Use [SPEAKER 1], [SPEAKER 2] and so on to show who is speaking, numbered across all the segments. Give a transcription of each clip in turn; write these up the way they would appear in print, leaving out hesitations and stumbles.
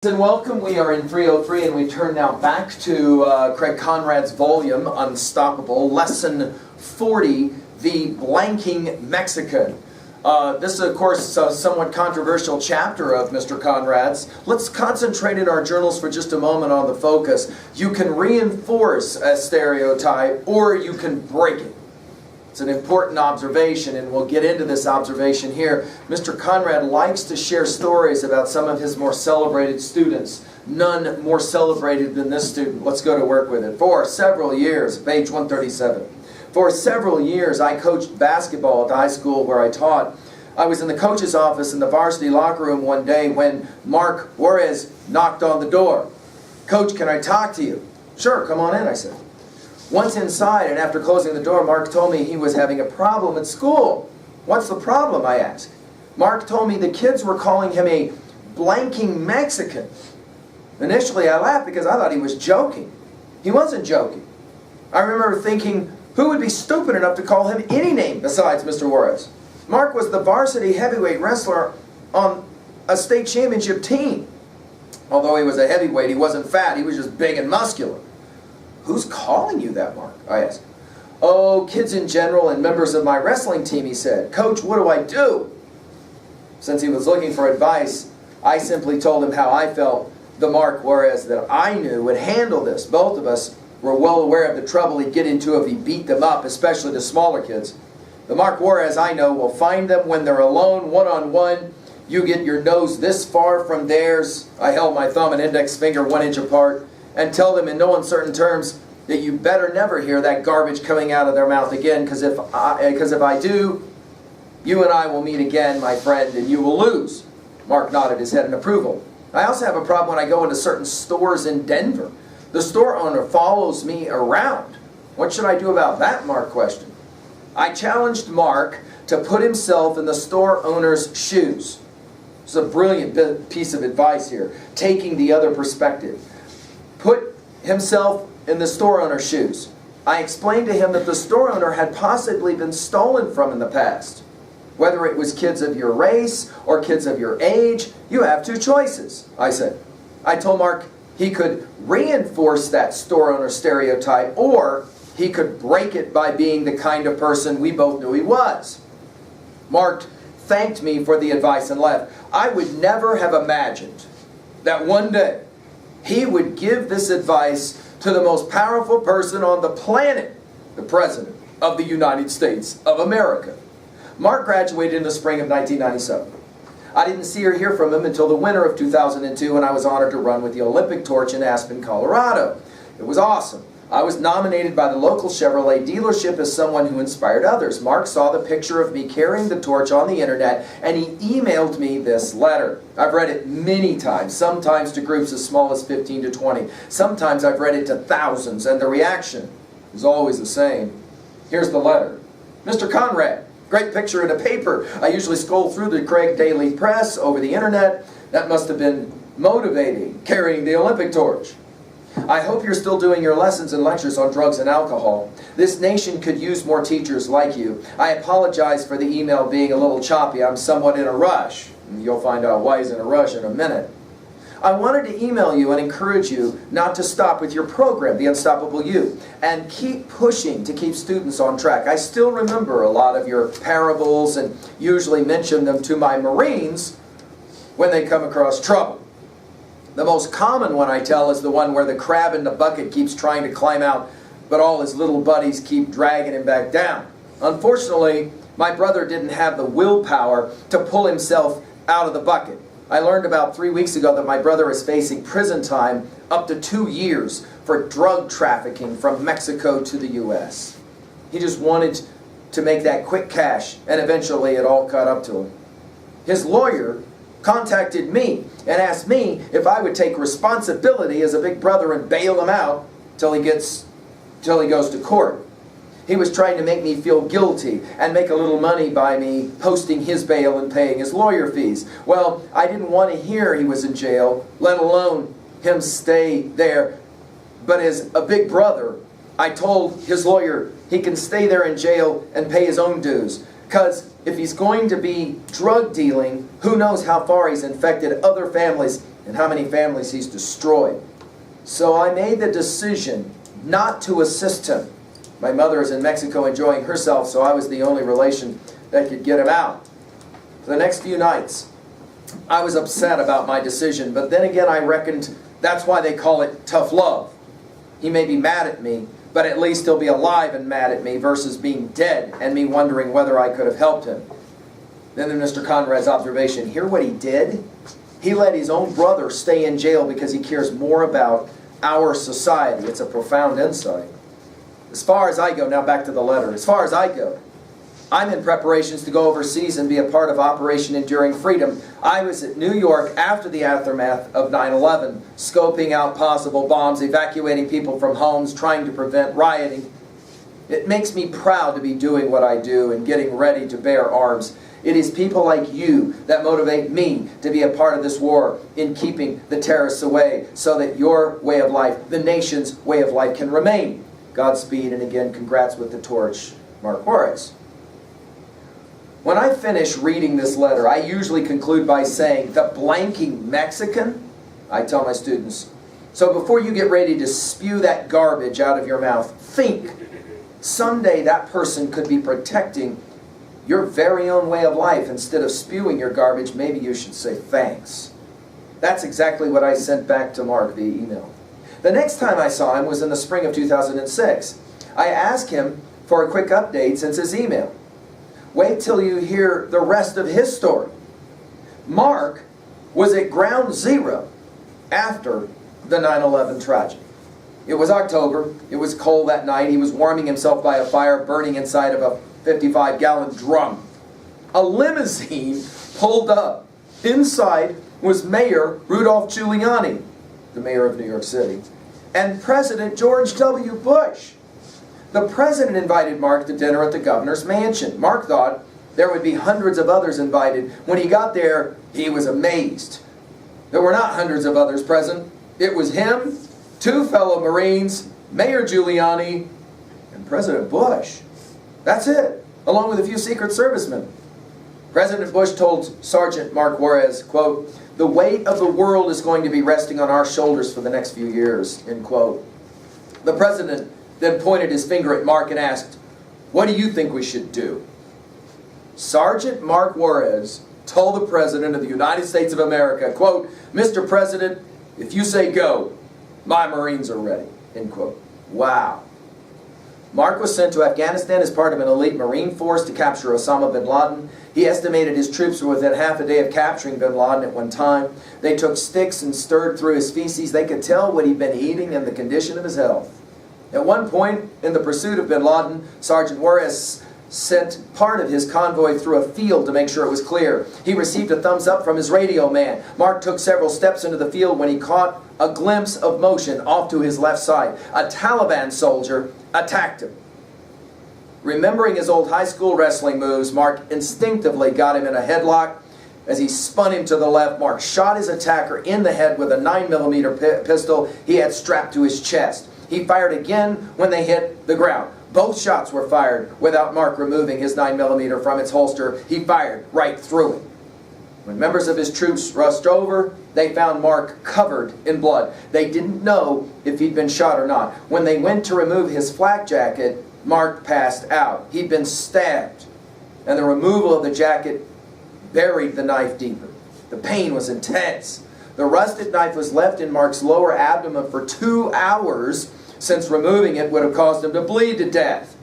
[SPEAKER 1] And welcome. We are in 303 and we turn now back to Craig Conrad's volume, Unstoppable, Lesson 40, The Blanking Mexican. This is, of course, a somewhat controversial chapter of Mr. Conrad's. Let's concentrate in our journals for just a moment on the focus. You can reinforce a stereotype or you can break it. It's an important observation, and we'll get into this observation here. Mr. Conrad likes to share stories about some of his more celebrated students. None more celebrated than this student. Let's go to work with it. For several years, page 137. For several years, I coached basketball at the high school where I taught. I was in the coach's office in the varsity locker room one day when Mark Juarez knocked on the door. "Coach, can I talk to you?" "Sure, come on in," I said. Once inside, and after closing the door, Mark told me he was having a problem at school. "What's the problem?" I asked. Mark told me the kids were calling him a blanking Mexican. Initially, I laughed because I thought he was joking. He wasn't joking. I remember thinking, who would be stupid enough to call him any name besides Mr. Juarez? Mark was the varsity heavyweight wrestler on a state championship team. Although he was a heavyweight, he wasn't fat. He was just big and muscular. "Who's calling you that, Mark?" I asked. "Oh, kids in general and members of my wrestling team," he said. "Coach, what do I do?" Since he was looking for advice, I simply told him how I felt the Mark Juarez that I knew would handle this. Both of us were well aware of the trouble he'd get into if he beat them up, especially the smaller kids. The Mark Juarez I know will find them when they're alone, one-on-one. You get your nose this far from theirs. I held my thumb and index finger 1 inch apart. And tell them in no uncertain terms that you better never hear that garbage coming out of their mouth again, because if I do, you and I will meet again, my friend, and you will lose." Mark nodded his head in approval. "I also have a problem when I go into certain stores in Denver. The store owner follows me around. What should I do about that?" Mark questioned. I challenged Mark to put himself in the store owner's shoes. It's a brilliant piece of advice here, taking the other perspective. Put himself in the store owner's shoes. I explained to him that the store owner had possibly been stolen from in the past. Whether it was kids of your race or kids of your age, you have two choices, I said. I told Mark he could reinforce that store owner stereotype, or he could break it by being the kind of person we both knew he was. Mark thanked me for the advice and left. I would never have imagined that one day he would give this advice to the most powerful person on the planet, the President of the United States of America. Mark graduated in the spring of 1997. I didn't see or hear from him until the winter of 2002 when I was honored to run with the Olympic torch in Aspen, Colorado. It was awesome. I was nominated by the local Chevrolet dealership as someone who inspired others. Mark saw the picture of me carrying the torch on the internet and he emailed me this letter. I've read it many times, sometimes to groups as small as 15 to 20. Sometimes I've read it to thousands, and the reaction is always the same. Here's the letter. "Mr. Conrad, great picture in a paper. I usually scroll through the Craig Daily Press over the internet. That must have been motivating, carrying the Olympic torch. I hope you're still doing your lessons and lectures on drugs and alcohol. This nation could use more teachers like you. I apologize for the email being a little choppy. I'm somewhat in a rush." You'll find out why he's in a rush in a minute. "I wanted to email you and encourage you not to stop with your program, The Unstoppable You, and keep pushing to keep students on track. I still remember a lot of your parables and usually mention them to my Marines when they come across trouble. The most common one I tell is the one where the crab in the bucket keeps trying to climb out, but all his little buddies keep dragging him back down. Unfortunately, my brother didn't have the willpower to pull himself out of the bucket. I learned about 3 weeks ago that my brother is facing prison time up to 2 years for drug trafficking from Mexico to the U.S. He just wanted to make that quick cash, and eventually it all caught up to him. His lawyer contacted me and asked me if I would take responsibility as a big brother and bail him out till he goes to court. He was trying to make me feel guilty and make a little money by me posting his bail and paying his lawyer fees. Well, I didn't want to hear he was in jail, let alone him stay there. But as a big brother, I told his lawyer he can stay there in jail and pay his own dues. Because if he's going to be drug dealing, who knows how far he's infected other families and how many families he's destroyed. So I made the decision not to assist him. My mother is in Mexico enjoying herself, so I was the only relation that could get him out. For the next few nights, I was upset about my decision, but then again I reckoned that's why they call it tough love. He may be mad at me, but at least he'll be alive and mad at me versus being dead and me wondering whether I could have helped him. Then there's Mr. Conrad's observation. Hear what he did? He let his own brother stay in jail because he cares more about our society. It's a profound insight. As far as I go, now back to the letter. As far as I go, I'm in preparations to go overseas and be a part of Operation Enduring Freedom. I was at New York after the aftermath of 9/11, scoping out possible bombs, evacuating people from homes, trying to prevent rioting. It makes me proud to be doing what I do and getting ready to bear arms. It is people like you that motivate me to be a part of this war in keeping the terrorists away so that your way of life, the nation's way of life, can remain. Godspeed, and again, congrats with the torch, Mark Juarez. When I finish reading this letter, I usually conclude by saying, the blanking Mexican, I tell my students. So before you get ready to spew that garbage out of your mouth, think, someday that person could be protecting your very own way of life. Instead of spewing your garbage, maybe you should say thanks. That's exactly what I sent back to Mark via email. The next time I saw him was in the spring of 2006. I asked him for a quick update since his email. Wait till you hear the rest of his story. Mark was at ground zero after the 9/11 tragedy. It was October. It was cold that night. He was warming himself by a fire burning inside of a 55-gallon drum. A limousine pulled up. Inside was Mayor Rudolph Giuliani, the mayor of New York City, and President George W. Bush. The president invited Mark to dinner at the governor's mansion. Mark thought there would be hundreds of others invited. When he got there, he was amazed. There were not hundreds of others present. It was him, two fellow Marines, Mayor Giuliani, and President Bush. That's it, along with a few Secret Servicemen. President Bush told Sergeant Mark Juarez, quote, "The weight of the world is going to be resting on our shoulders for the next few years," end quote. The president then pointed his finger at Mark and asked, "What do you think we should do?" Sergeant Mark Juarez told the President of the United States of America, quote, "Mr. President, if you say go, my Marines are ready," end quote. Wow. Mark was sent to Afghanistan as part of an elite Marine force to capture Osama bin Laden. He estimated his troops were within half a day of capturing bin Laden at one time. They took sticks and stirred through his feces. They could tell what he'd been eating and the condition of his health. At one point, in the pursuit of bin Laden, Sergeant Juarez sent part of his convoy through a field to make sure it was clear. He received a thumbs up from his radio man. Mark took several steps into the field when he caught a glimpse of motion off to his left side. A Taliban soldier attacked him. Remembering his old high school wrestling moves, Mark instinctively got him in a headlock. As he spun him to the left, Mark shot his attacker in the head with a 9mm pistol he had strapped to his chest. He fired again when they hit the ground. Both shots were fired without Mark removing his 9mm from its holster. He fired right through him. When members of his troops rushed over, they found Mark covered in blood. They didn't know if he'd been shot or not. When they went to remove his flak jacket, Mark passed out. He'd been stabbed, and the removal of the jacket buried the knife deeper. The pain was intense. The rusted knife was left in Mark's lower abdomen for 2 hours, since removing it would have caused him to bleed to death.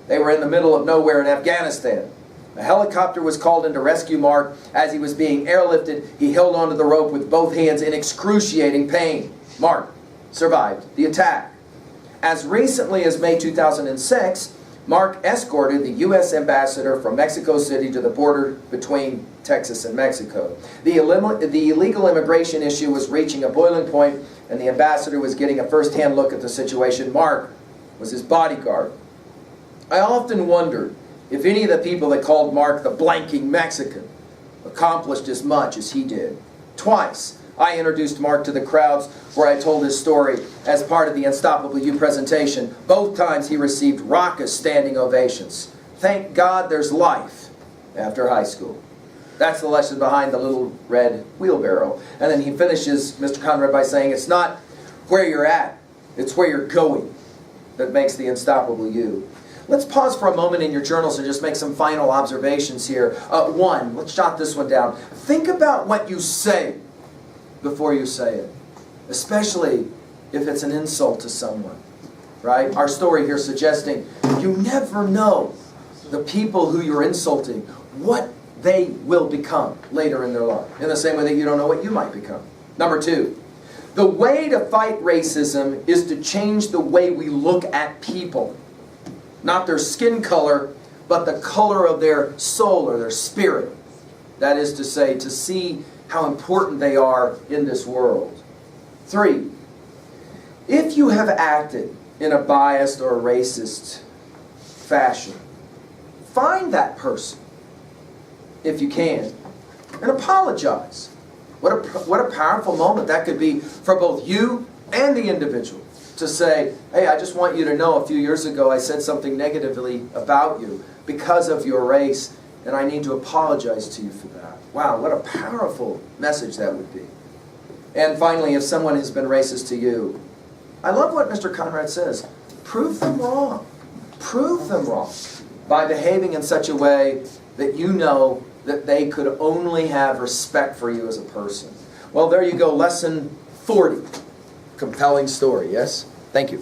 [SPEAKER 1] They were in the middle of nowhere in Afghanistan. A helicopter was called in to rescue Mark. As he was being airlifted, he held onto the rope with both hands in excruciating pain. Mark survived the attack. As recently as May 2006, Mark escorted the U.S. ambassador from Mexico City to the border between Texas and Mexico. The illegal immigration issue was reaching a boiling point, and the ambassador was getting a first-hand look at the situation. Mark was his bodyguard. I often wondered if any of the people that called Mark the blanking Mexican accomplished as much as he did. Twice, I introduced Mark to the crowds where I told his story as part of the Unstoppable You presentation. Both times he received raucous standing ovations. Thank God there's life after high school. That's the lesson behind the little red wheelbarrow. And then he finishes, Mr. Conrad, by saying, it's not where you're at, it's where you're going that makes the unstoppable you. Let's pause for a moment in your journals and just make some final observations here. One, let's jot this one down. Think about what you say before you say it, especially if it's an insult to someone. Right? Our story here suggesting you never know the people who you're insulting, what they will become later in their life. In the same way that you don't know what you might become. Number two, the way to fight racism is to change the way we look at people. Not their skin color, but the color of their soul or their spirit. That is to say, to see how important they are in this world. Three, if you have acted in a biased or racist fashion, find that person, if you can, and apologize. What a powerful moment that could be for both you and the individual. To say, hey, I just want you to know a few years ago I said something negatively about you because of your race, and I need to apologize to you for that. Wow, what a powerful message that would be. And finally, if someone has been racist to you, I love what Mr. Conrad says. Prove them wrong. Prove them wrong by behaving in such a way that you know that they could only have respect for you as a person. Well, there you go, lesson 40. Compelling story, yes? Thank you.